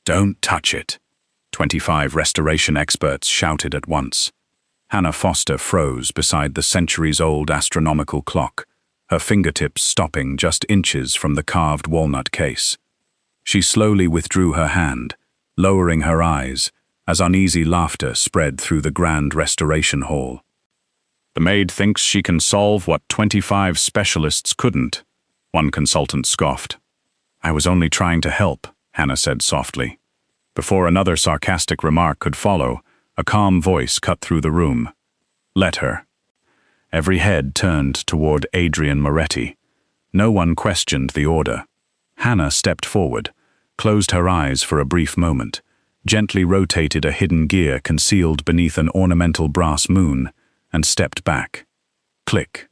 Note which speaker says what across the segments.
Speaker 1: "Don't touch it," 25 restoration experts shouted at once. Hannah Foster froze beside the centuries-old astronomical clock, her fingertips stopping just inches from the carved walnut case. She slowly withdrew her hand, lowering her eyes, as uneasy laughter spread through the grand restoration hall. "The maid thinks she can solve what 25 specialists couldn't," one consultant scoffed. "I was only trying to help," Hannah said softly. Before another sarcastic remark could follow, a calm voice cut through the room. "Let her." Every head turned toward Adrian Moretti. No one questioned the order. Hannah stepped forward, closed her eyes for a brief moment, gently rotated a hidden gear concealed beneath an ornamental brass moon, and stepped back. Click.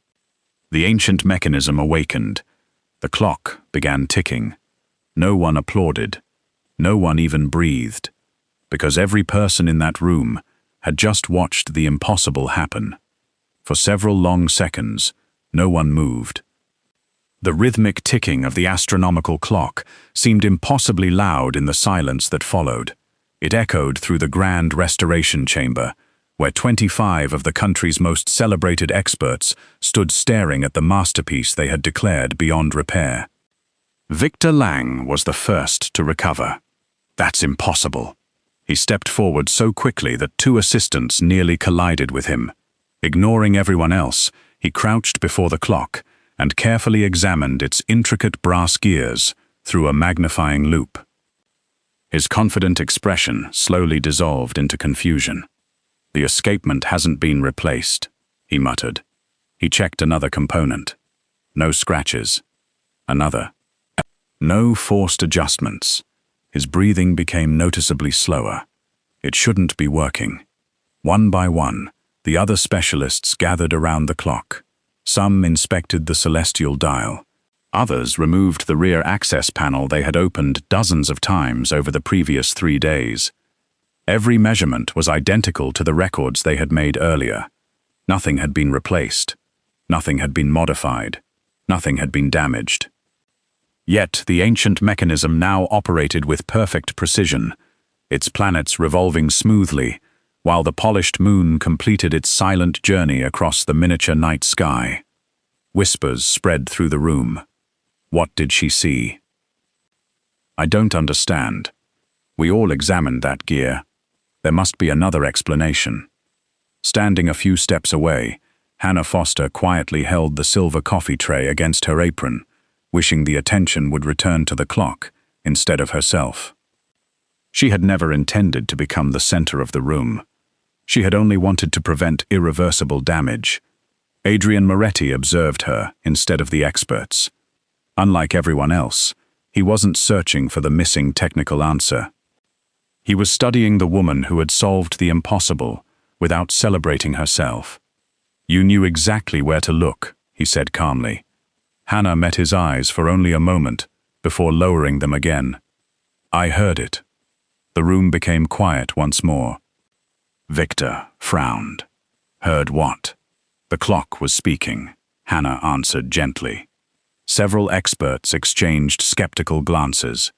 Speaker 1: The ancient mechanism awakened. The clock began ticking. No one applauded. No one even breathed, because every person in that room had just watched the impossible happen. For several long seconds, no one moved. The rhythmic ticking of the astronomical clock seemed impossibly loud in the silence that followed. It echoed through the grand restoration chamber, where 25 of the country's most celebrated experts stood staring at the masterpiece they had declared beyond repair. Victor Lang was the first to recover. "That's impossible." He stepped forward so quickly that 2 assistants nearly collided with him. Ignoring everyone else, he crouched before the clock and carefully examined its intricate brass gears through a magnifying loupe. His confident expression slowly dissolved into confusion. "The escapement hasn't been replaced," he muttered. He checked another component. No scratches. Another. No forced adjustments. His breathing became noticeably slower. It shouldn't be working. One by one, the other specialists gathered around the clock. Some inspected the celestial dial. Others removed the rear access panel they had opened dozens of times over the previous 3 days. Every measurement was identical to the records they had made earlier. Nothing had been replaced. Nothing had been modified. Nothing had been damaged. Yet the ancient mechanism now operated with perfect precision, its planets revolving smoothly, while the polished moon completed its silent journey across the miniature night sky. Whispers spread through the room. What did she see? "I don't understand. We all examined that gear. There must be another explanation." Standing a few steps away, Hannah Foster quietly held the silver coffee tray against her apron, wishing the attention would return to the clock instead of herself. She had never intended to become the center of the room. She had only wanted to prevent irreversible damage. Adrian Moretti observed her instead of the experts. Unlike everyone else, he wasn't searching for the missing technical answer. He was studying the woman who had solved the impossible without celebrating herself. "You knew exactly where to look," he said calmly. Hannah met his eyes for only a moment before lowering them again. "I heard it." The room became quiet once more. Victor frowned. "Heard what?" "The clock was speaking," Hannah answered gently. Several experts exchanged skeptical glances.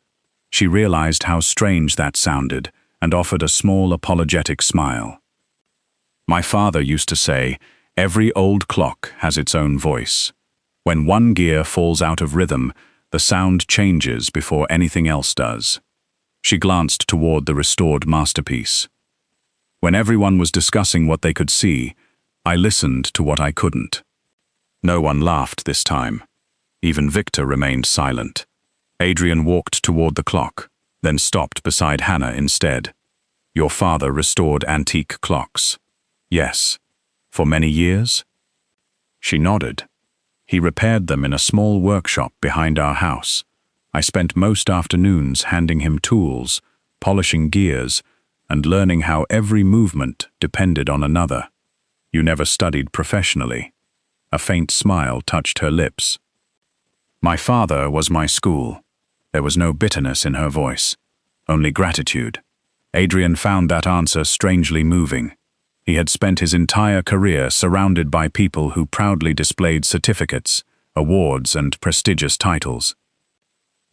Speaker 1: She realized how strange that sounded and offered a small apologetic smile. "My father used to say, every old clock has its own voice. When one gear falls out of rhythm, the sound changes before anything else does." She glanced toward the restored masterpiece. "When everyone was discussing what they could see, I listened to what I couldn't." No one laughed this time. Even Victor remained silent. Adrian walked toward the clock, then stopped beside Hannah instead. "Your father restored antique clocks." "Yes." "For many years?" She nodded. "He repaired them in a small workshop behind our house. I spent most afternoons handing him tools, polishing gears, and learning how every movement depended on another." "You never studied professionally." A faint smile touched her lips. "My father was my school." There was no bitterness in her voice, only gratitude. Adrian found that answer strangely moving. He had spent his entire career surrounded by people who proudly displayed certificates, awards, and prestigious titles.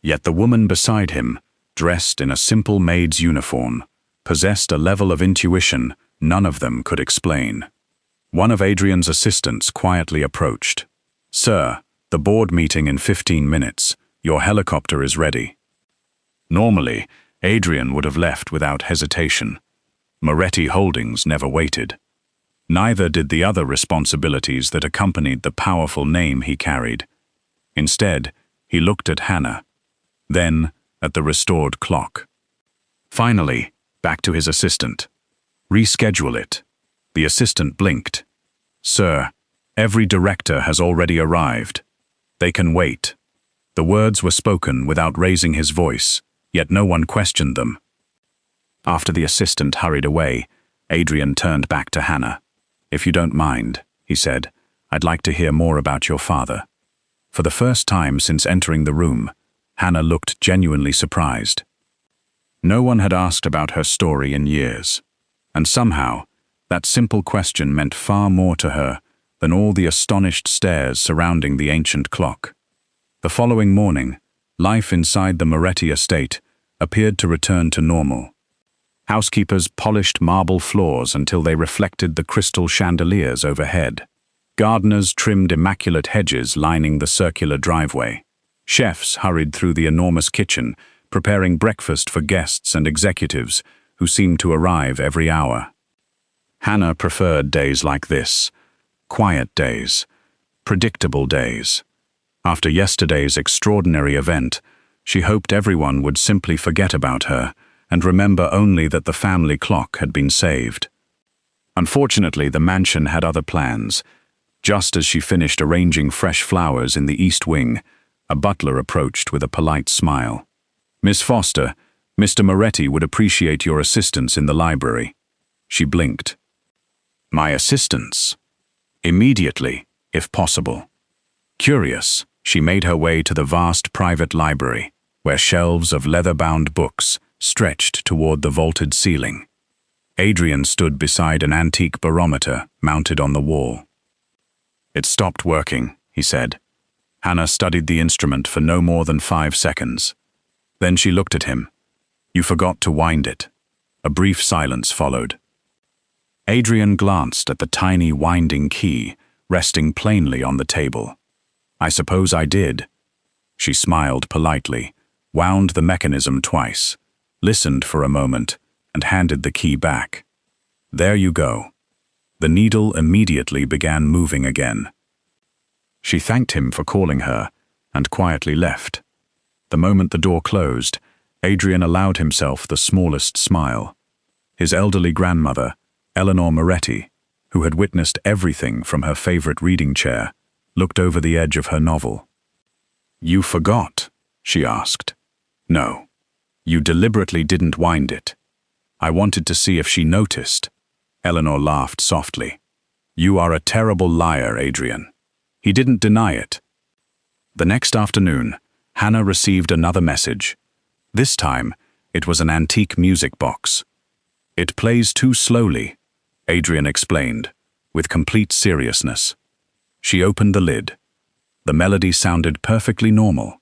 Speaker 1: Yet the woman beside him, dressed in a simple maid's uniform, possessed a level of intuition none of them could explain. One of Adrian's assistants quietly approached. "Sir, the board meeting in 15 minutes. Your helicopter is ready." Normally, Adrian would have left without hesitation. Moretti Holdings never waited. Neither did the other responsibilities that accompanied the powerful name he carried. Instead, he looked at Hannah, then at the restored clock. Finally, back to his assistant. "Reschedule it." The assistant blinked. "Sir, every director has already arrived. They can wait." The words were spoken without raising his voice, yet no one questioned them. After the assistant hurried away, Adrian turned back to Hannah. "If you don't mind," he said, "I'd like to hear more about your father." For the first time since entering the room, Hannah looked genuinely surprised. No one had asked about her story in years, and somehow, that simple question meant far more to her than all the astonished stares surrounding the ancient clock. The following morning, life inside the Moretti estate appeared to return to normal. Housekeepers polished marble floors until they reflected the crystal chandeliers overhead. Gardeners trimmed immaculate hedges lining the circular driveway. Chefs hurried through the enormous kitchen, preparing breakfast for guests and executives who seemed to arrive every hour. Hannah preferred days like this, quiet days, predictable days. After yesterday's extraordinary event, she hoped everyone would simply forget about her and remember only that the family clock had been saved. Unfortunately, the mansion had other plans. Just as she finished arranging fresh flowers in the east wing, a butler approached with a polite smile. "Miss Foster, Mr. Moretti would appreciate your assistance in the library." She blinked. "My assistance?" "Immediately, if possible." Curious, she made her way to the vast private library, where shelves of leather-bound books stretched toward the vaulted ceiling. Adrian stood beside an antique barometer mounted on the wall. "It stopped working," he said. Hannah studied the instrument for no more than 5 seconds. Then she looked at him. "You forgot to wind it." A brief silence followed. Adrian glanced at the tiny winding key resting plainly on the table. "I suppose I did." She smiled politely, wound the mechanism twice, listened for a moment, and handed the key back. "There you go." The needle immediately began moving again. She thanked him for calling her and quietly left. The moment the door closed, Adrian allowed himself the smallest smile. His elderly grandmother, Eleanor Moretti, who had witnessed everything from her favorite reading chair, looked over the edge of her novel. "You forgot?" she asked. "No. You deliberately didn't wind it." "I wanted to see if she noticed." Eleanor laughed softly. "You are a terrible liar, Adrian." He didn't deny it. The next afternoon, Hannah received another message. This time, it was an antique music box. "It plays too slowly," Adrian explained, with complete seriousness. She opened the lid. The melody sounded perfectly normal.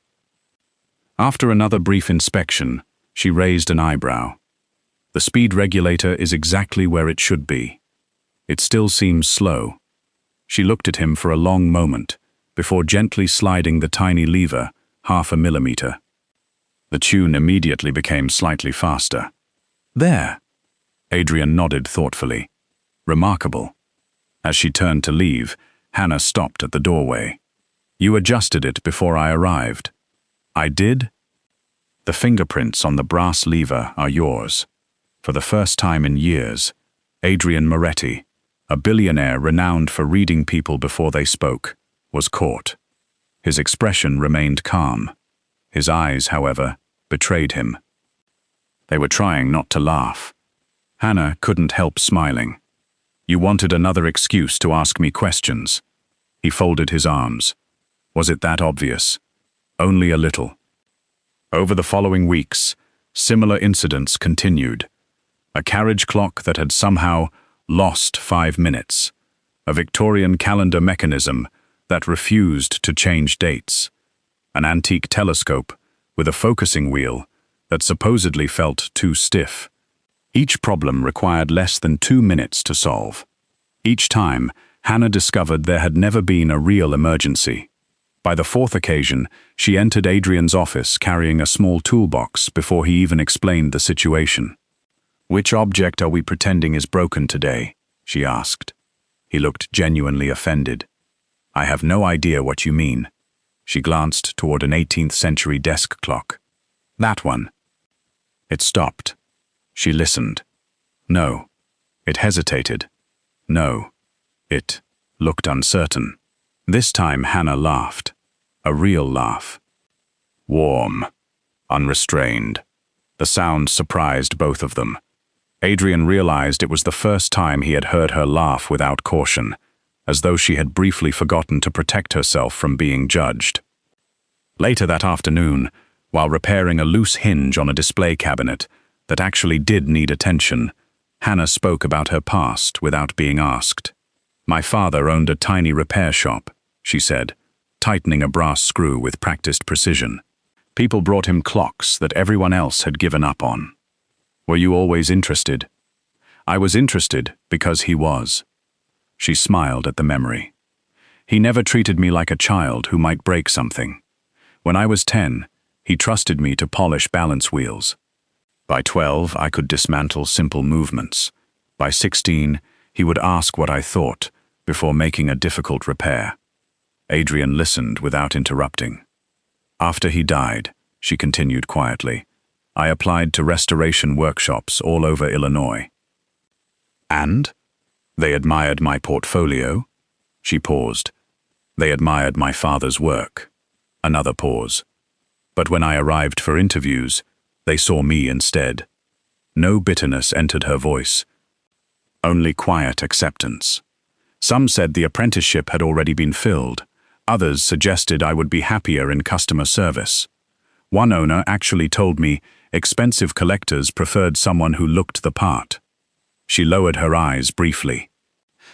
Speaker 1: After another brief inspection, she raised an eyebrow. "The speed regulator is exactly where it should be. It still seems slow." She looked at him for a long moment, before gently sliding the tiny lever 0.5 millimeter. The tune immediately became slightly faster. "There." Adrian nodded thoughtfully. "Remarkable." As she turned to leave, Hannah stopped at the doorway. "You adjusted it before I arrived." "I did?" "The fingerprints on the brass lever are yours." For the first time in years, Adrian Moretti, a billionaire renowned for reading people before they spoke, was caught. His expression remained calm. His eyes, however, betrayed him. They were trying not to laugh. Hannah couldn't help smiling. "You wanted another excuse to ask me questions." He folded his arms. Was it that obvious? Only a little. Over the following weeks, similar incidents continued. A carriage clock that had somehow lost 5 minutes. A Victorian calendar mechanism that refused to change dates. An antique telescope with a focusing wheel that supposedly felt too stiff. Each problem required less than 2 minutes to solve. Each time, Hannah discovered there had never been a real emergency. By the fourth occasion, she entered Adrian's office carrying a small toolbox before he even explained the situation. "Which object are we pretending is broken today?" she asked. He looked genuinely offended. "I have no idea what you mean." She glanced toward an 18th century desk clock. "That one." It stopped. She listened. No. It hesitated. No. It looked uncertain. This time Hannah laughed. A real laugh. Warm. Unrestrained. The sound surprised both of them. Adrian realized it was the first time he had heard her laugh without caution, as though she had briefly forgotten to protect herself from being judged. Later that afternoon, while repairing a loose hinge on a display cabinet that actually did need attention, Hannah spoke about her past without being asked. "My father owned a tiny repair shop," she said, tightening a brass screw with practiced precision. "People brought him clocks that everyone else had given up on." "Were you always interested?" "I was interested because he was." She smiled at the memory. "He never treated me like a child who might break something. When I was 10, he trusted me to polish balance wheels. By 12, I could dismantle simple movements. By 16, he would ask what I thought before making a difficult repair." Adrian listened without interrupting. "After he died," she continued quietly, "I applied to restoration workshops all over Illinois." "And? They admired my portfolio?" She paused. "They admired my father's work." Another pause. "But when I arrived for interviews, they saw me instead." No bitterness entered her voice. Only quiet acceptance. Some said the apprenticeship had already been filled. Others suggested I would be happier in customer service. One owner actually told me expensive collectors preferred someone who looked the part. She lowered her eyes briefly.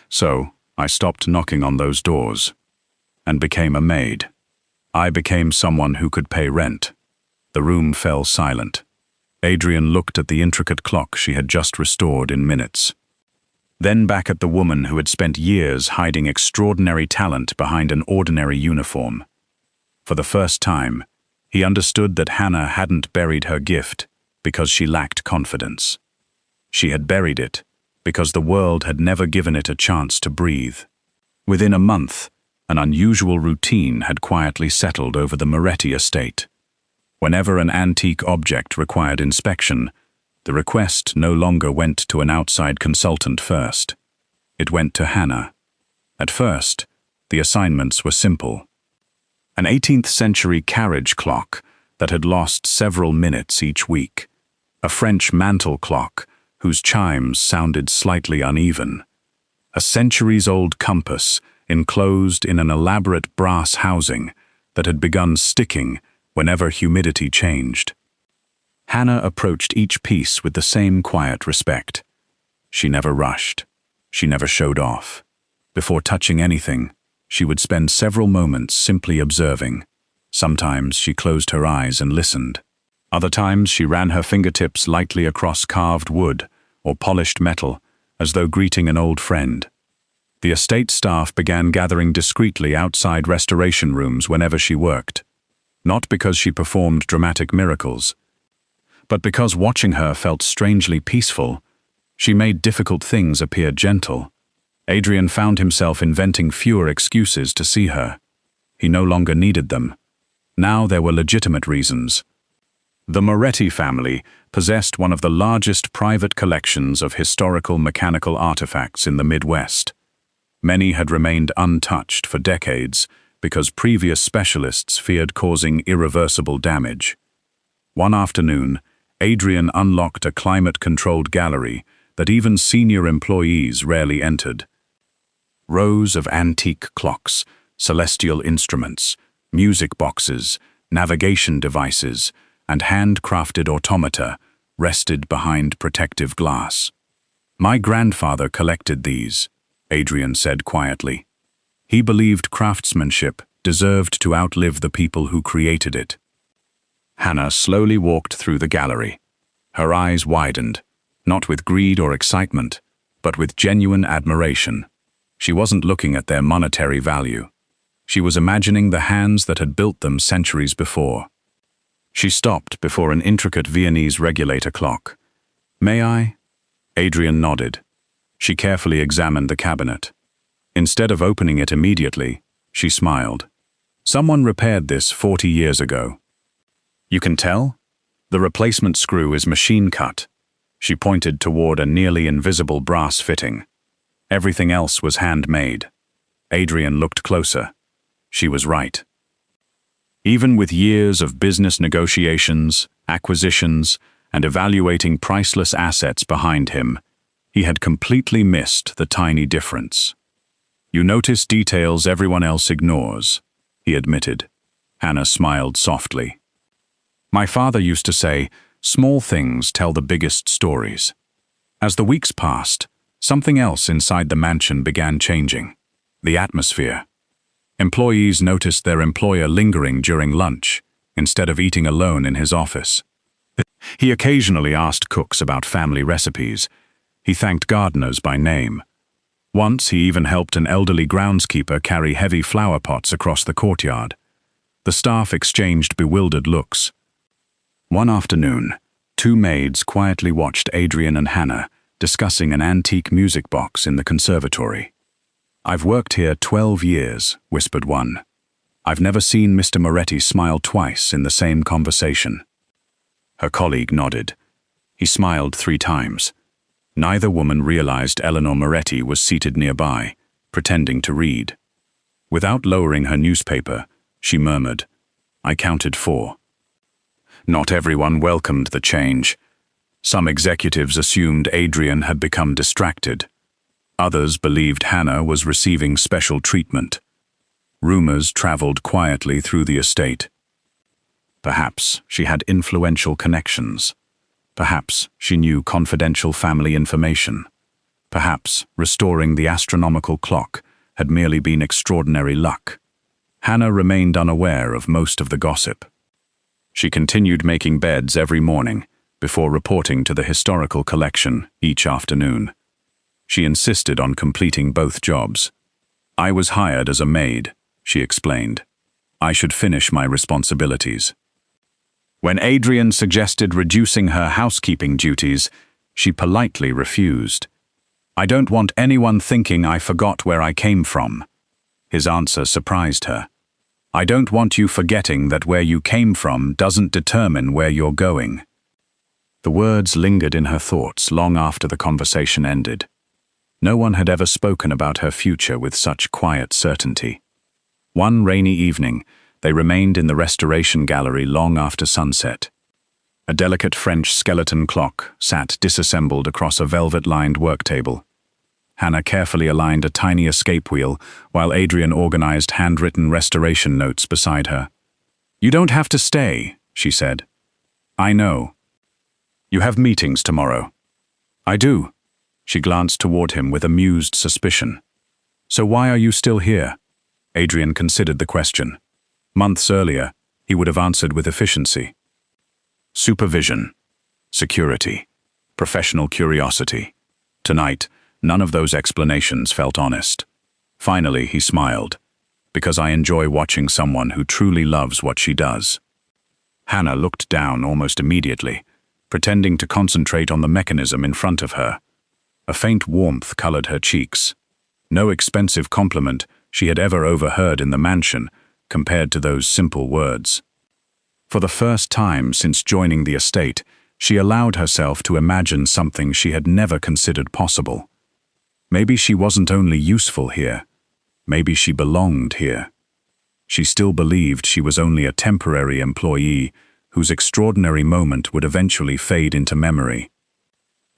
Speaker 1: So, I stopped knocking on those doors and became a maid. I became someone who could pay rent. The room fell silent. Adrian looked at the intricate clock she had just restored in minutes. Then back at the woman who had spent years hiding extraordinary talent behind an ordinary uniform. For the first time, he understood that Hannah hadn't buried her gift because she lacked confidence. She had buried it because the world had never given it a chance to breathe. Within a month, an unusual routine had quietly settled over the Moretti estate. Whenever an antique object required inspection, the request no longer went to an outside consultant first. It went to Hannah. At first, the assignments were simple. An 18th century carriage clock that had lost several minutes each week. A French mantel clock whose chimes sounded slightly uneven. A centuries-old compass enclosed in an elaborate brass housing that had begun sticking whenever humidity changed. Hannah approached each piece with the same quiet respect. She never rushed. She never showed off. Before touching anything, she would spend several moments simply observing. Sometimes she closed her eyes and listened. Other times she ran her fingertips lightly across carved wood or polished metal, as though greeting an old friend. The estate staff began gathering discreetly outside restoration rooms whenever she worked. Not because she performed dramatic miracles, but because watching her felt strangely peaceful. She made difficult things appear gentle. Adrian found himself inventing fewer excuses to see her. He no longer needed them. Now there were legitimate reasons. The Moretti family possessed one of the largest private collections of historical mechanical artifacts in the Midwest. Many had remained untouched for decades because previous specialists feared causing irreversible damage. One afternoon, Adrian unlocked a climate-controlled gallery that even senior employees rarely entered. Rows of antique clocks, celestial instruments, music boxes, navigation devices, and handcrafted automata rested behind protective glass. "My grandfather collected these," Adrian said quietly. "He believed craftsmanship deserved to outlive the people who created it." Hannah slowly walked through the gallery. Her eyes widened, not with greed or excitement, but with genuine admiration. She wasn't looking at their monetary value. She was imagining the hands that had built them centuries before. She stopped before an intricate Viennese regulator clock. "May I?" Adrian nodded. She carefully examined the cabinet. Instead of opening it immediately, she smiled. "Someone repaired this 40 years ago." "You can tell? The replacement screw is machine cut." She pointed toward a nearly invisible brass fitting. Everything else was handmade. Adrian looked closer. She was right. Even with years of business negotiations, acquisitions, and evaluating priceless assets behind him, he had completely missed the tiny difference. "You notice details everyone else ignores," he admitted. Hannah smiled softly. "My father used to say, small things tell the biggest stories." As the weeks passed, something else inside the mansion began changing. The atmosphere. Employees noticed their employer lingering during lunch, instead of eating alone in his office. He occasionally asked cooks about family recipes. He thanked gardeners by name. Once he even helped an elderly groundskeeper carry heavy flower pots across the courtyard. The staff exchanged bewildered looks. One afternoon, two maids quietly watched Adrian and Hannah discussing an antique music box in the conservatory. "I've worked here 12 years, whispered one. "I've never seen Mr. Moretti smile twice in the same conversation." Her colleague nodded. He smiled 3 times. Neither woman realized Eleanor Moretti was seated nearby, pretending to read. Without lowering her newspaper, she murmured, "I counted 4. Not everyone welcomed the change. Some executives assumed Adrian had become distracted. Others believed Hannah was receiving special treatment. Rumors traveled quietly through the estate. Perhaps she had influential connections. Perhaps she knew confidential family information. Perhaps restoring the astronomical clock had merely been extraordinary luck. Hannah remained unaware of most of the gossip. She continued making beds every morning before reporting to the historical collection each afternoon. She insisted on completing both jobs. "I was hired as a maid," she explained. "I should finish my responsibilities." When Adrian suggested reducing her housekeeping duties, she politely refused. "I don't want anyone thinking I forgot where I came from." His answer surprised her. "I don't want you forgetting that where you came from doesn't determine where you're going." The words lingered in her thoughts long after the conversation ended. No one had ever spoken about her future with such quiet certainty. One rainy evening, they remained in the restoration gallery long after sunset. A delicate French skeleton clock sat disassembled across a velvet-lined work table. Hannah carefully aligned a tiny escape wheel while Adrian organized handwritten restoration notes beside her. "You don't have to stay," she said. "I know. You have meetings tomorrow." "I do." She glanced toward him with amused suspicion. "So why are you still here?" Adrian considered the question. Months earlier, he would have answered with efficiency. Supervision, security, professional curiosity. Tonight, none of those explanations felt honest. Finally, he smiled. "Because I enjoy watching someone who truly loves what she does." Hannah looked down almost immediately, pretending to concentrate on the mechanism in front of her. A faint warmth colored her cheeks. No expensive compliment she had ever overheard in the mansion compared to those simple words. For the first time since joining the estate, she allowed herself to imagine something she had never considered possible. Maybe she wasn't only useful here, maybe she belonged here. She still believed she was only a temporary employee whose extraordinary moment would eventually fade into memory.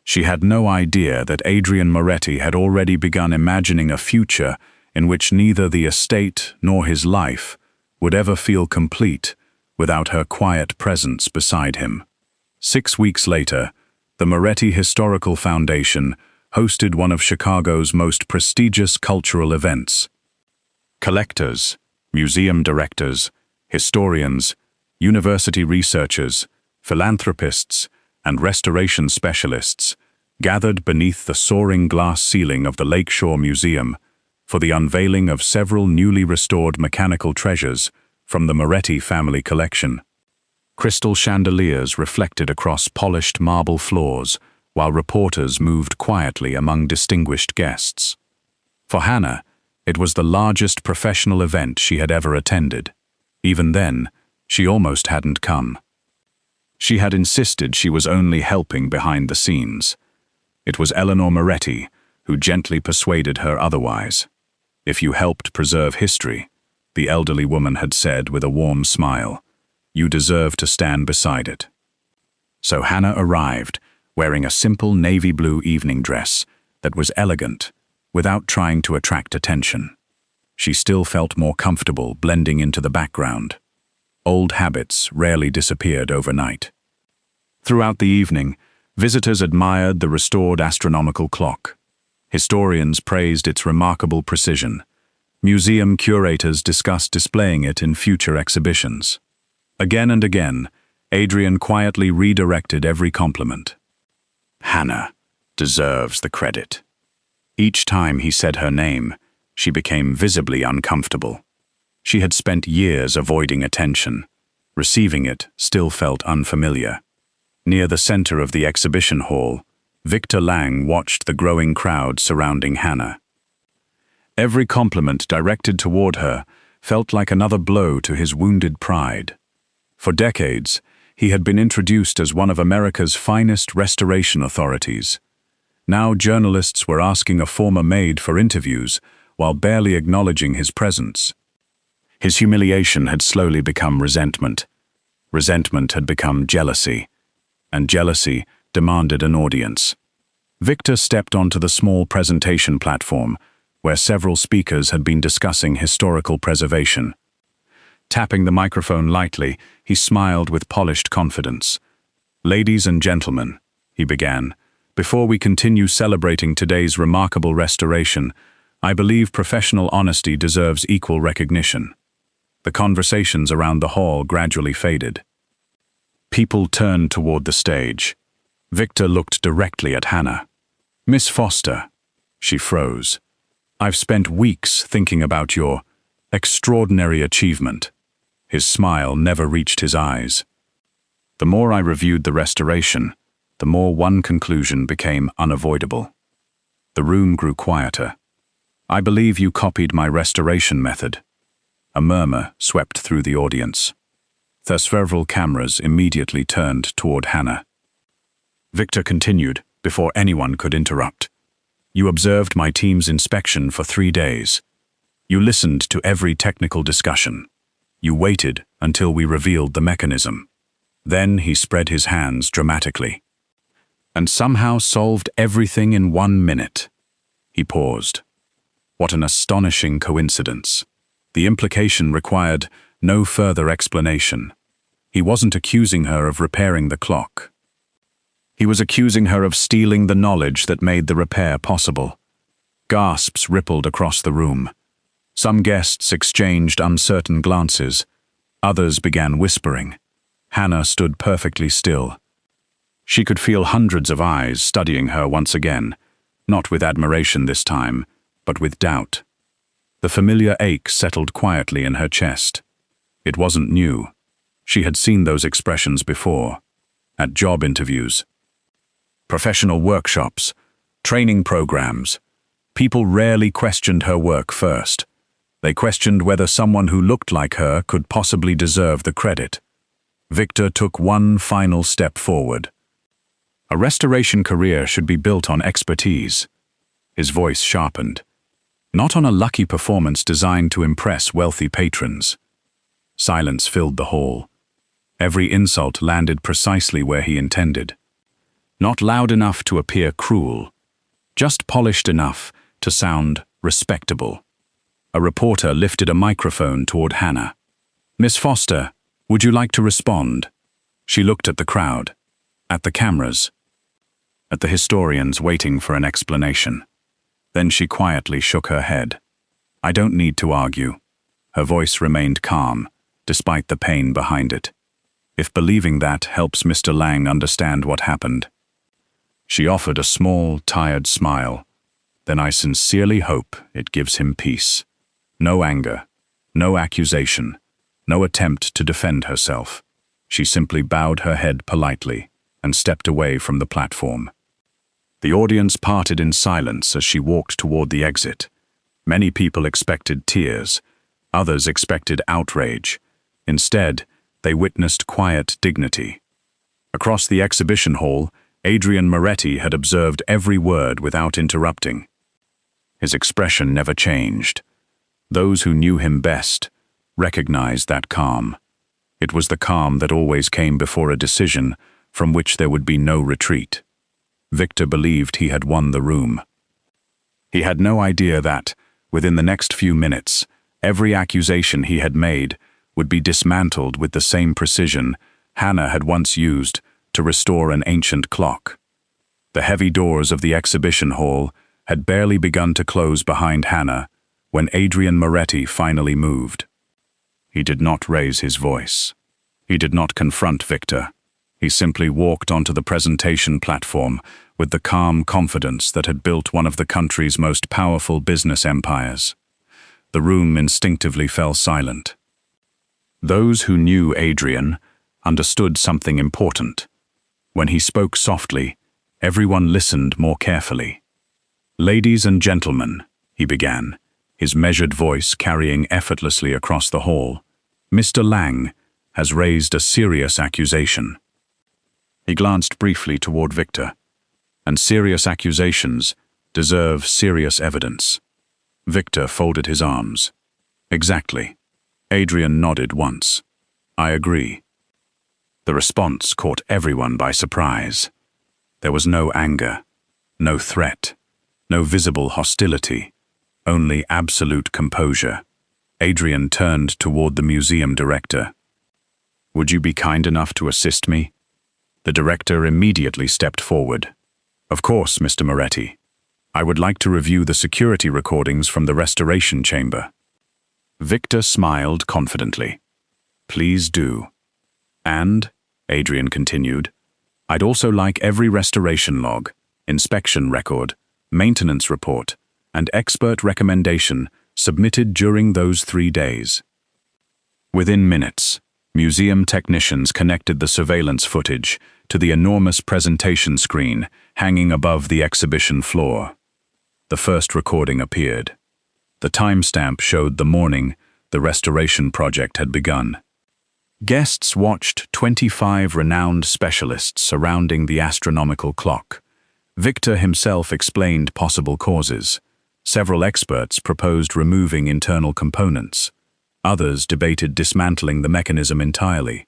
Speaker 1: She had no idea that Adrian Moretti had already begun imagining a future in which neither the estate nor his life would ever feel complete without her quiet presence beside him. 6 weeks later, the Moretti Historical Foundation hosted one of Chicago's most prestigious cultural events. Collectors, museum directors, historians, University researchers, philanthropists, and restoration specialists gathered beneath the soaring glass ceiling of the Lakeshore Museum for the unveiling of several newly restored mechanical treasures from the Moretti family collection. Crystal chandeliers reflected across polished marble floors, while reporters moved quietly among distinguished guests. For Hannah, it was the largest professional event she had ever attended. Even then, she almost hadn't come. She had insisted she was only helping behind the scenes. It was Eleanor Moretti who gently persuaded her otherwise. "If you helped preserve history," the elderly woman had said with a warm smile, "you deserve to stand beside it." So Hannah arrived, wearing a simple navy blue evening dress that was elegant, without trying to attract attention. She still felt more comfortable blending into the background. Old habits rarely disappeared overnight. Throughout the evening, visitors admired the restored astronomical clock. Historians praised its remarkable precision. Museum curators discussed displaying it in future exhibitions. Again and again, Adrian quietly redirected every compliment. "Hannah deserves the credit." Each time he said her name, she became visibly uncomfortable. She had spent years avoiding attention. Receiving it still felt unfamiliar. Near the center of the exhibition hall, Victor Lang watched the growing crowd surrounding Hannah. Every compliment directed toward her felt like another blow to his wounded pride. For decades, he had been introduced as one of America's finest restoration authorities. Now journalists were asking a former maid for interviews while barely acknowledging his presence. His humiliation had slowly become resentment. Resentment had become jealousy, and jealousy demanded an audience. Victor stepped onto the small presentation platform, where several speakers had been discussing historical preservation. Tapping the microphone lightly, he smiled with polished confidence. "Ladies and gentlemen," he began, "before we continue celebrating today's remarkable restoration, I believe professional honesty deserves equal recognition." The conversations around the hall gradually faded. People turned toward the stage. Victor looked directly at Hannah. "Miss Foster." She froze. "I've spent weeks thinking about your extraordinary achievement." His smile never reached his eyes. "The more I reviewed the restoration, the more one conclusion became unavoidable." The room grew quieter. "I believe you copied my restoration method." A murmur swept through the audience. The several cameras immediately turned toward Hannah. Victor continued before anyone could interrupt. "You observed my team's inspection for 3 days. You listened to every technical discussion. You waited until we revealed the mechanism. Then he spread his hands dramatically. And somehow solved everything in 1 minute." He paused. What an astonishing coincidence. The implication required no further explanation. He wasn't accusing her of repairing the clock. He was accusing her of stealing the knowledge that made the repair possible. Gasps rippled across the room. Some guests exchanged uncertain glances. Others began whispering. Hannah stood perfectly still. She could feel hundreds of eyes studying her once again, not with admiration this time, but with doubt. The familiar ache settled quietly in her chest. It wasn't new. She had seen those expressions before, at job interviews, professional workshops, training programs. People rarely questioned her work first. They questioned whether someone who looked like her could possibly deserve the credit. Victor took one final step forward. A restoration career should be built on expertise. His voice sharpened. Not on a lucky performance designed to impress wealthy patrons. Silence filled the hall. Every insult landed precisely where he intended. Not loud enough to appear cruel, just polished enough to sound respectable. A reporter lifted a microphone toward Hannah. "Miss Foster, would you like to respond?" She looked at the crowd, at the cameras, at the historians waiting for an explanation. Then she quietly shook her head. "I don't need to argue." Her voice remained calm, despite the pain behind it. if believing that helps Mr. Lang understand what happened. She offered a small, tired smile. Then I sincerely hope it gives him peace. No anger, no accusation, no attempt to defend herself. She simply bowed her head politely and stepped away from the platform. The audience parted in silence as she walked toward the exit. Many people expected tears. Others expected outrage. Instead, they witnessed quiet dignity. Across the exhibition hall, Adrian Moretti had observed every word without interrupting. His expression never changed. Those who knew him best recognized that calm. It was the calm that always came before a decision from which there would be no retreat. Victor believed he had won the room. He had no idea that, within the next few minutes, every accusation he had made would be dismantled with the same precision Hannah had once used to restore an ancient clock. The heavy doors of the exhibition hall had barely begun to close behind Hannah when Adrian Moretti finally moved. He did not raise his voice. He did not confront Victor. He simply walked onto the presentation platform with the calm confidence that had built one of the country's most powerful business empires. The room instinctively fell silent. Those who knew Adrian understood something important. When he spoke softly, everyone listened more carefully. "Ladies and gentlemen," he began, his measured voice carrying effortlessly across the hall, "Mr. Lang has raised a serious accusation." He glanced briefly toward Victor. And serious accusations deserve serious evidence. Victor folded his arms. "Exactly." Adrian nodded once. "I agree." The response caught everyone by surprise. There was no anger, no threat, no visible hostility, only absolute composure. Adrian turned toward the museum director. "Would you be kind enough to assist me?" The director immediately stepped forward. "Of course, Mr. Moretti. I would like to review the security recordings from the restoration chamber." Victor smiled confidently. "Please do. And," Adrian continued, "I'd also like every restoration log, inspection record, maintenance report, and expert recommendation submitted during those 3 days." Within minutes, museum technicians connected the surveillance footage to the enormous presentation screen hanging above the exhibition floor. The first recording appeared. The timestamp showed the morning the restoration project had begun. Guests watched 25 renowned specialists surrounding the astronomical clock. Victor himself explained possible causes. Several experts proposed removing internal components. Others debated dismantling the mechanism entirely.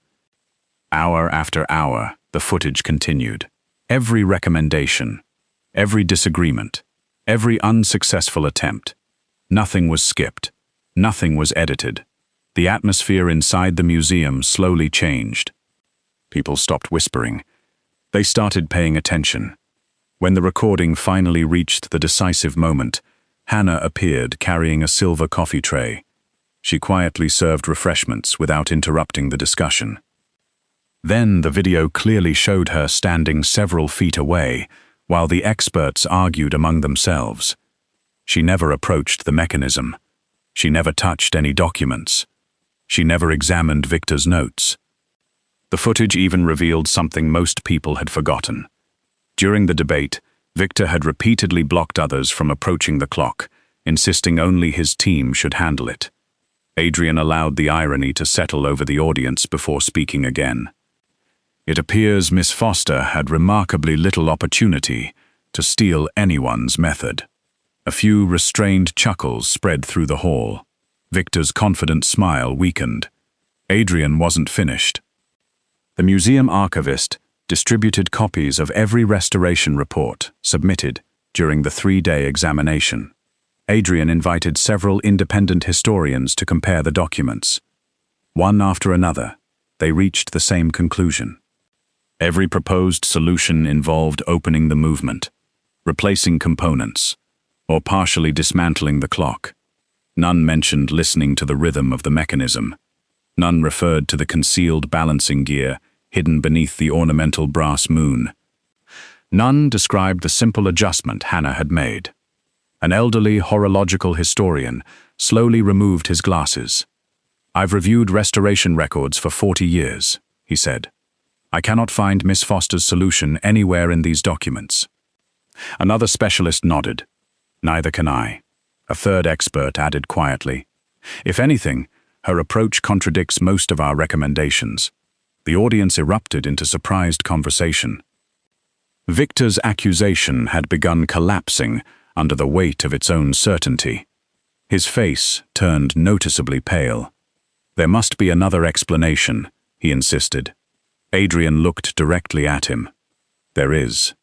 Speaker 1: Hour after hour, the footage continued. Every recommendation, every disagreement, every unsuccessful attempt. Nothing was skipped. Nothing was edited. The atmosphere inside the museum slowly changed. People stopped whispering. They started paying attention. When the recording finally reached the decisive moment, Hannah appeared carrying a silver coffee tray. She quietly served refreshments without interrupting the discussion. Then the video clearly showed her standing several feet away, while the experts argued among themselves. She never approached the mechanism. She never touched any documents. She never examined Victor's notes. The footage even revealed something most people had forgotten. During the debate, Victor had repeatedly blocked others from approaching the clock, insisting only his team should handle it. Adrian allowed the irony to settle over the audience before speaking again. "It appears Miss Foster had remarkably little opportunity to steal anyone's method." A few restrained chuckles spread through the hall. Victor's confident smile weakened. Adrian wasn't finished. The museum archivist distributed copies of every restoration report submitted during the 3-day examination. Adrian invited several independent historians to compare the documents. One after another, they reached the same conclusion. Every proposed solution involved opening the movement, replacing components, or partially dismantling the clock. None mentioned listening to the rhythm of the mechanism. None referred to the concealed balancing gear hidden beneath the ornamental brass moon. None described the simple adjustment Hannah had made. An elderly horological historian slowly removed his glasses. "I've reviewed restoration records for 40 years," he said. "I cannot find Miss Foster's solution anywhere in these documents." Another specialist nodded. "Neither can I." A third expert added quietly. "If anything, her approach contradicts most of our recommendations." The audience erupted into surprised conversation. Victor's accusation had begun collapsing under the weight of its own certainty. His face turned noticeably pale. "There must be another explanation," he insisted. Adrian looked directly at him. "There is."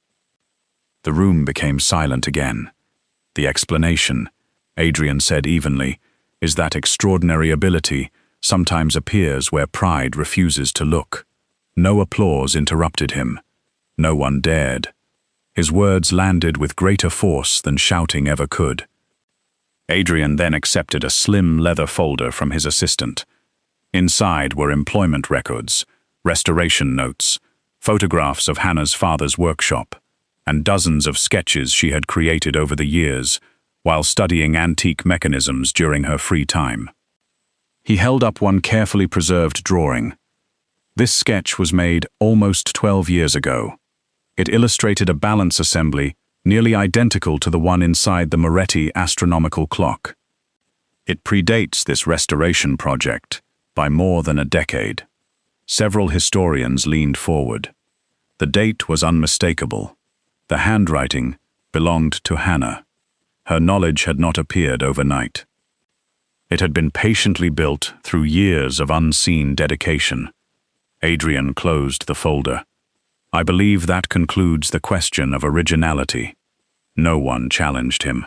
Speaker 1: The room became silent again. "The explanation," Adrian said evenly, "is that extraordinary ability sometimes appears where pride refuses to look." No applause interrupted him. No one dared. His words landed with greater force than shouting ever could. Adrian then accepted a slim leather folder from his assistant. Inside were employment records, restoration notes, photographs of Hannah's father's workshop, and dozens of sketches she had created over the years while studying antique mechanisms during her free time. He held up one carefully preserved drawing. This sketch was made almost 12 years ago. It illustrated a balance assembly nearly identical to the one inside the Moretti astronomical clock. It predates this restoration project by more than a decade. Several historians leaned forward. The date was unmistakable. The handwriting belonged to Hannah. Her knowledge had not appeared overnight. It had been patiently built through years of unseen dedication. Adrian closed the folder. "I believe that concludes the question of originality." No one challenged him.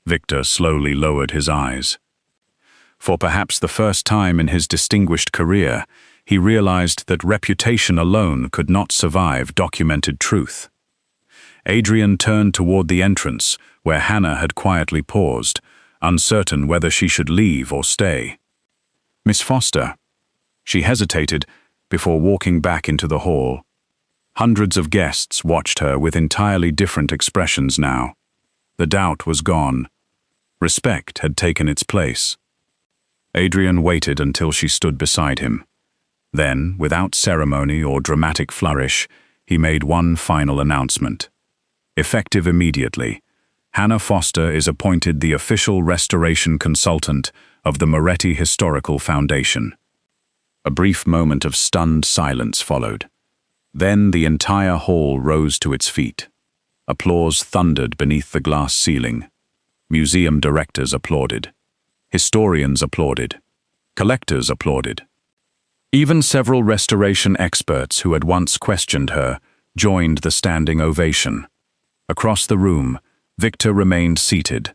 Speaker 1: Victor slowly lowered his eyes. For perhaps the first time in his distinguished career, he realized that reputation alone could not survive documented truth. Adrian turned toward the entrance, where Hannah had quietly paused, uncertain whether she should leave or stay. "Miss Foster." She hesitated before walking back into the hall. Hundreds of guests watched her with entirely different expressions now. The doubt was gone. Respect had taken its place. Adrian waited until she stood beside him. Then, without ceremony or dramatic flourish, he made one final announcement. Effective immediately, Hannah Foster is appointed the official restoration consultant of the Moretti Historical Foundation. A brief moment of stunned silence followed. Then the entire hall rose to its feet. Applause thundered beneath the glass ceiling. Museum directors applauded. Historians applauded. Collectors applauded. Even several restoration experts who had once questioned her joined the standing ovation. Across the room, Victor remained seated.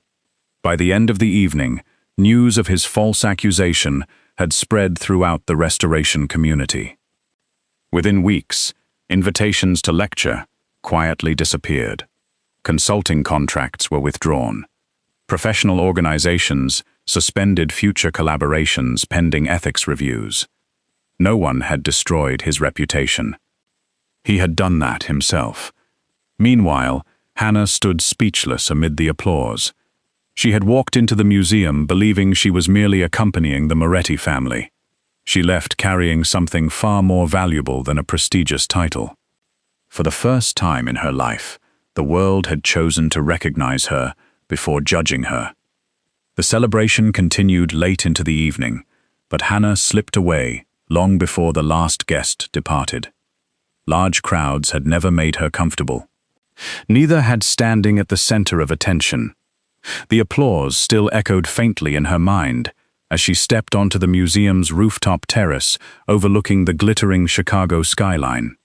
Speaker 1: By the end of the evening, news of his false accusation had spread throughout the restoration community. Within weeks, invitations to lecture quietly disappeared. Consulting contracts were withdrawn. Professional organizations suspended future collaborations pending ethics reviews. No one had destroyed his reputation. He had done that himself. Meanwhile, Hannah stood speechless amid the applause. She had walked into the museum believing she was merely accompanying the Moretti family. She left carrying something far more valuable than a prestigious title. For the first time in her life, the world had chosen to recognize her before judging her. The celebration continued late into the evening, but Hannah slipped away long before the last guest departed. Large crowds had never made her comfortable. Neither had standing at the center of attention. The applause still echoed faintly in her mind as she stepped onto the museum's rooftop terrace overlooking the glittering Chicago skyline.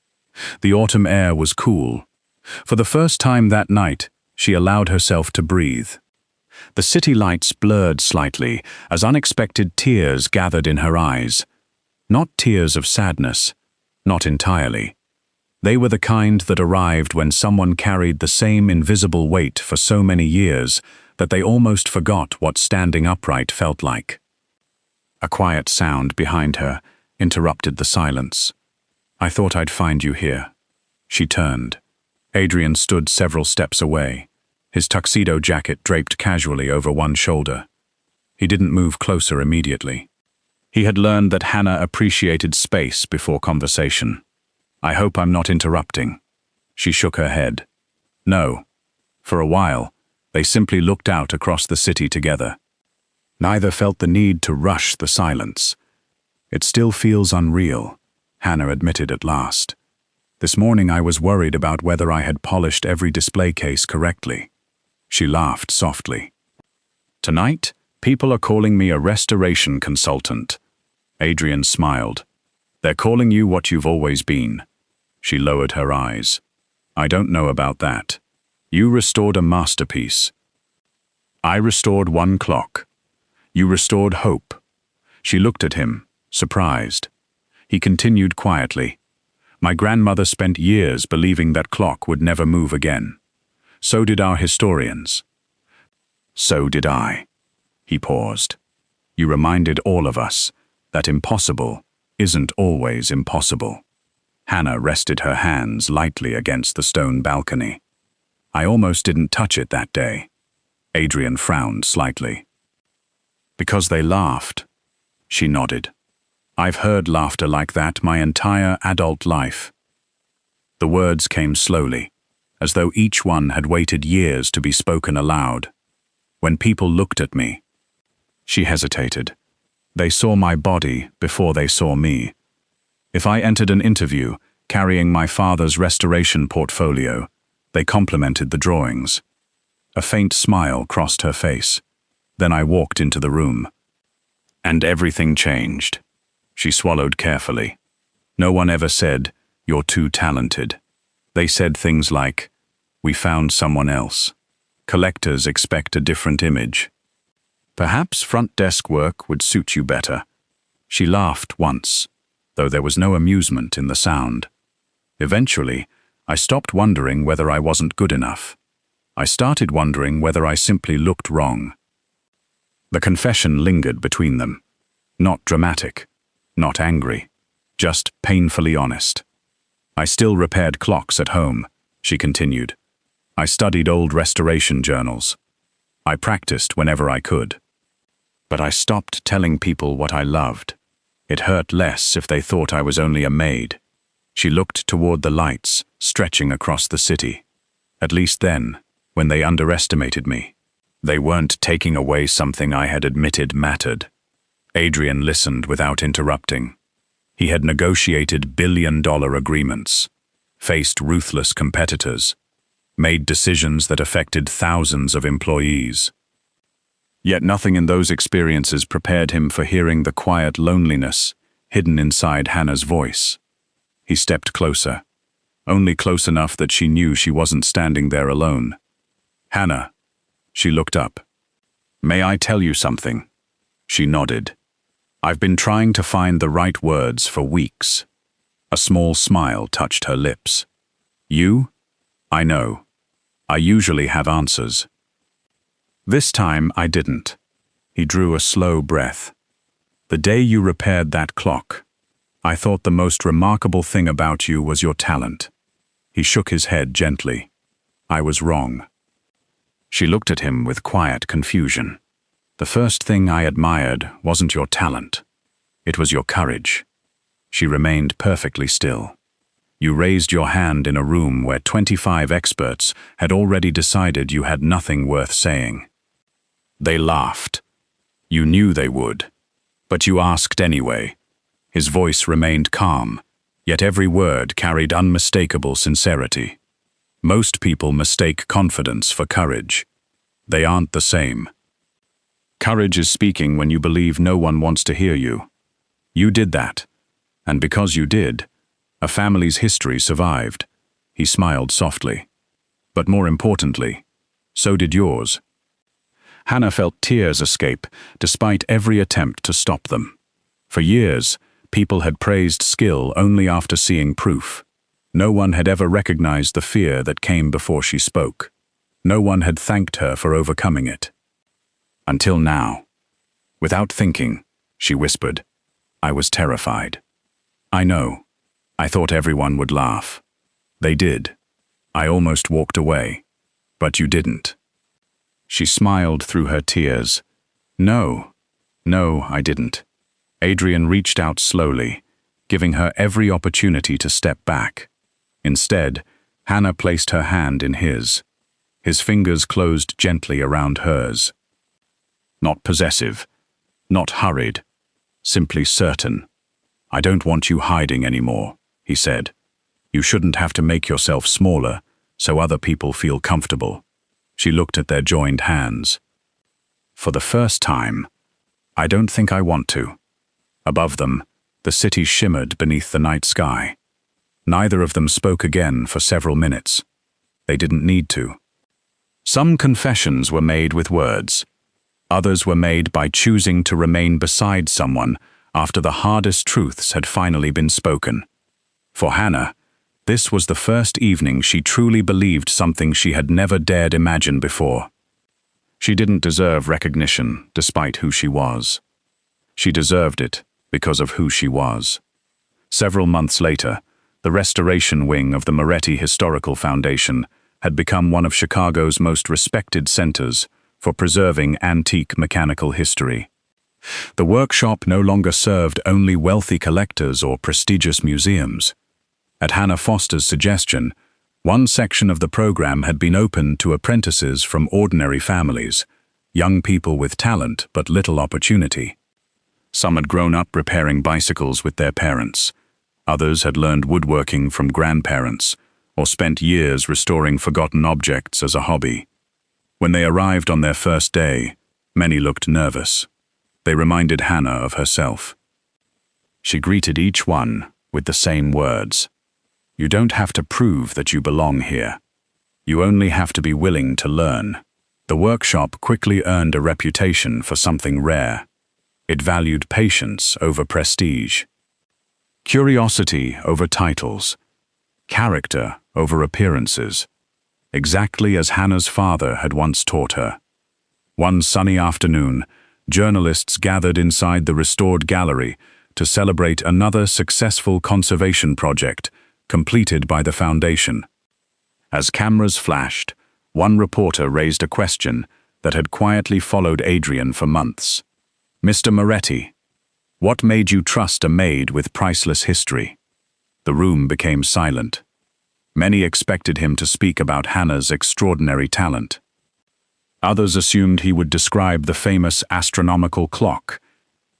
Speaker 1: The autumn air was cool. For the first time that night, she allowed herself to breathe. The city lights blurred slightly as unexpected tears gathered in her eyes. Not tears of sadness, not entirely. They were the kind that arrived when someone carried the same invisible weight for so many years that they almost forgot what standing upright felt like. A quiet sound behind her interrupted the silence. "I thought I'd find you here." She turned. Adrian stood several steps away, his tuxedo jacket draped casually over one shoulder. He didn't move closer immediately. He had learned that Hannah appreciated space before conversation. "I hope I'm not interrupting." She shook her head. No. For a while, they simply looked out across the city together. Neither felt the need to rush the silence. "It still feels unreal," Hannah admitted at last. "This morning I was worried about whether I had polished every display case correctly." She laughed softly. "Tonight, people are calling me a restoration consultant." Adrian smiled. "They're calling you what you've always been." She lowered her eyes. "I don't know about that. You restored a masterpiece. I restored one clock. You restored hope." She looked at him, surprised. He continued quietly. "My grandmother spent years believing that clock would never move again. So did our historians. So did I." He paused. "You reminded all of us that impossible isn't always impossible." Hannah rested her hands lightly against the stone balcony. "I almost didn't touch it that day." Adrian frowned slightly. "Because they laughed." She nodded. "I've heard laughter like that my entire adult life." The words came slowly, as though each one had waited years to be spoken aloud. "When people looked at me." She hesitated. "They saw my body before they saw me. If I entered an interview carrying my father's restoration portfolio, they complimented the drawings." A faint smile crossed her face. "Then I walked into the room. And everything changed." She swallowed carefully. "No one ever said, 'You're too talented.' They said things like, 'We found someone else.' Collectors expect a different image. Perhaps front desk work would suit you better." She laughed once, though there was no amusement in the sound. "Eventually, I stopped wondering whether I wasn't good enough. I started wondering whether I simply looked wrong." The confession lingered between them. Not dramatic, not angry, just painfully honest. "I still repaired clocks at home," she continued. "I studied old restoration journals. I practiced whenever I could. But I stopped telling people what I loved. It hurt less if they thought I was only a maid." She looked toward the lights, stretching across the city. "At least then, when they underestimated me, they weren't taking away something I had admitted mattered." Adrian listened without interrupting. He had negotiated billion-dollar agreements, faced ruthless competitors, made decisions that affected thousands of employees. Yet nothing in those experiences prepared him for hearing the quiet loneliness hidden inside Hannah's voice. He stepped closer, only close enough that she knew she wasn't standing there alone. "Hannah." She looked up. "May I tell you something?" She nodded. "I've been trying to find the right words for weeks." A small smile touched her lips. "You? I know. I usually have answers. This time I didn't." He drew a slow breath. "The day you repaired that clock, I thought the most remarkable thing about you was your talent." He shook his head gently. "I was wrong." She looked at him with quiet confusion. "The first thing I admired wasn't your talent. It was your courage." She remained perfectly still. "You raised your hand in a room where 25 experts had already decided you had nothing worth saying. They laughed. You knew they would. But you asked anyway." His voice remained calm, yet every word carried unmistakable sincerity. "Most people mistake confidence for courage. They aren't the same. Courage is speaking when you believe no one wants to hear you. You did that, and because you did, a family's history survived." He smiled softly. "But more importantly, so did yours." Hannah felt tears escape, despite every attempt to stop them. For years, people had praised skill only after seeing proof. No one had ever recognized the fear that came before she spoke. No one had thanked her for overcoming it. Until now. Without thinking, she whispered. I was terrified. I know. I thought everyone would laugh. They did. I almost walked away. But you didn't. She smiled through her tears. No, I didn't. Adrian reached out slowly, giving her every opportunity to step back. Instead, Hannah placed her hand in his. His fingers closed gently around hers. Not possessive, not hurried, simply certain. I don't want you hiding anymore, he said. You shouldn't have to make yourself smaller so other people feel comfortable. She looked at their joined hands. For the first time, I don't think I want to. Above them, the city shimmered beneath the night sky. Neither of them spoke again for several minutes. They didn't need to. Some confessions were made with words. Others were made by choosing to remain beside someone after the hardest truths had finally been spoken. For Hannah, this was the first evening she truly believed something she had never dared imagine before. She didn't deserve recognition despite who she was. She deserved it because of who she was. Several months later, the restoration wing of the Moretti Historical Foundation had become one of Chicago's most respected centers for preserving antique mechanical history. The workshop no longer served only wealthy collectors or prestigious museums. At Hannah Foster's suggestion, one section of the program had been opened to apprentices from ordinary families, young people with talent but little opportunity. Some had grown up repairing bicycles with their parents. Others had learned woodworking from grandparents, or spent years restoring forgotten objects as a hobby. When they arrived on their first day, many looked nervous. They reminded Hannah of herself. She greeted each one with the same words. You don't have to prove that you belong here. You only have to be willing to learn. The workshop quickly earned a reputation for something rare. It valued patience over prestige, curiosity over titles, character over appearances, exactly as Hannah's father had once taught her. One sunny afternoon, journalists gathered inside the restored gallery to celebrate another successful conservation project completed by the foundation. As cameras flashed, one reporter raised a question that had quietly followed Adrian for months. Mr. Moretti, what made you trust a maid with priceless history? The room became silent. Many expected him to speak about Hannah's extraordinary talent. Others assumed he would describe the famous astronomical clock.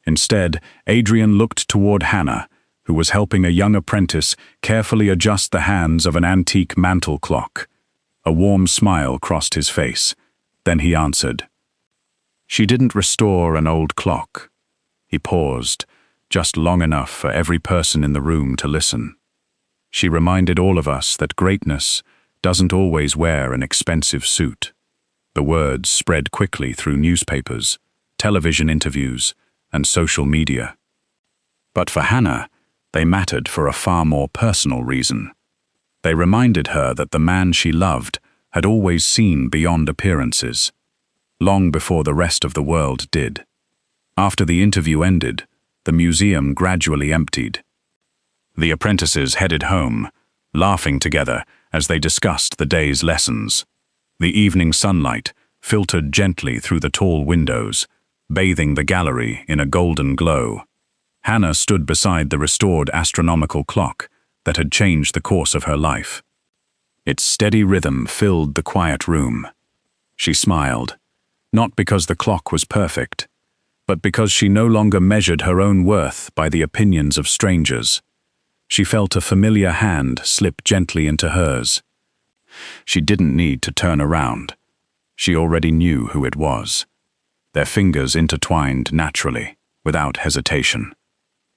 Speaker 1: Instead, Adrian looked toward Hannah, who was helping a young apprentice carefully adjust the hands of an antique mantel clock. A warm smile crossed his face. Then he answered. She didn't restore an old clock. He paused, just long enough for every person in the room to listen. She reminded all of us that greatness doesn't always wear an expensive suit. The words spread quickly through newspapers, television interviews, and social media. But for Hannah, they mattered for a far more personal reason. They reminded her that the man she loved had always seen beyond appearances, long before the rest of the world did. After the interview ended, the museum gradually emptied. The apprentices headed home, laughing together as they discussed the day's lessons. The evening sunlight filtered gently through the tall windows, bathing the gallery in a golden glow. Hannah stood beside the restored astronomical clock that had changed the course of her life. Its steady rhythm filled the quiet room. She smiled, not because the clock was perfect, but because she no longer measured her own worth by the opinions of strangers. She felt a familiar hand slip gently into hers. She didn't need to turn around. She already knew who it was. Their fingers intertwined naturally, without hesitation.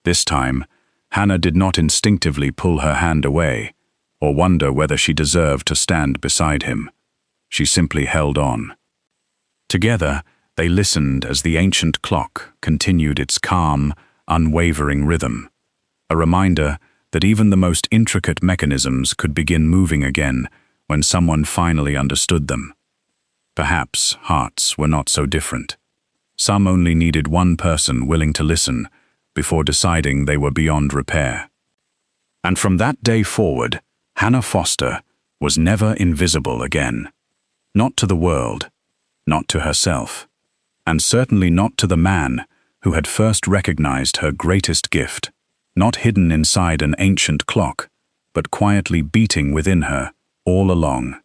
Speaker 1: This time, Hannah did not instinctively pull her hand away, or wonder whether she deserved to stand beside him. She simply held on. Together, they listened as the ancient clock continued its calm, unwavering rhythm, a reminder that even the most intricate mechanisms could begin moving again when someone finally understood them. Perhaps hearts were not so different. Some only needed one person willing to listen before deciding they were beyond repair. And from that day forward, Hannah Foster was never invisible again. Not to the world, not to herself, and certainly not to the man who had first recognized her greatest gift, not hidden inside an ancient clock, but quietly beating within her all along.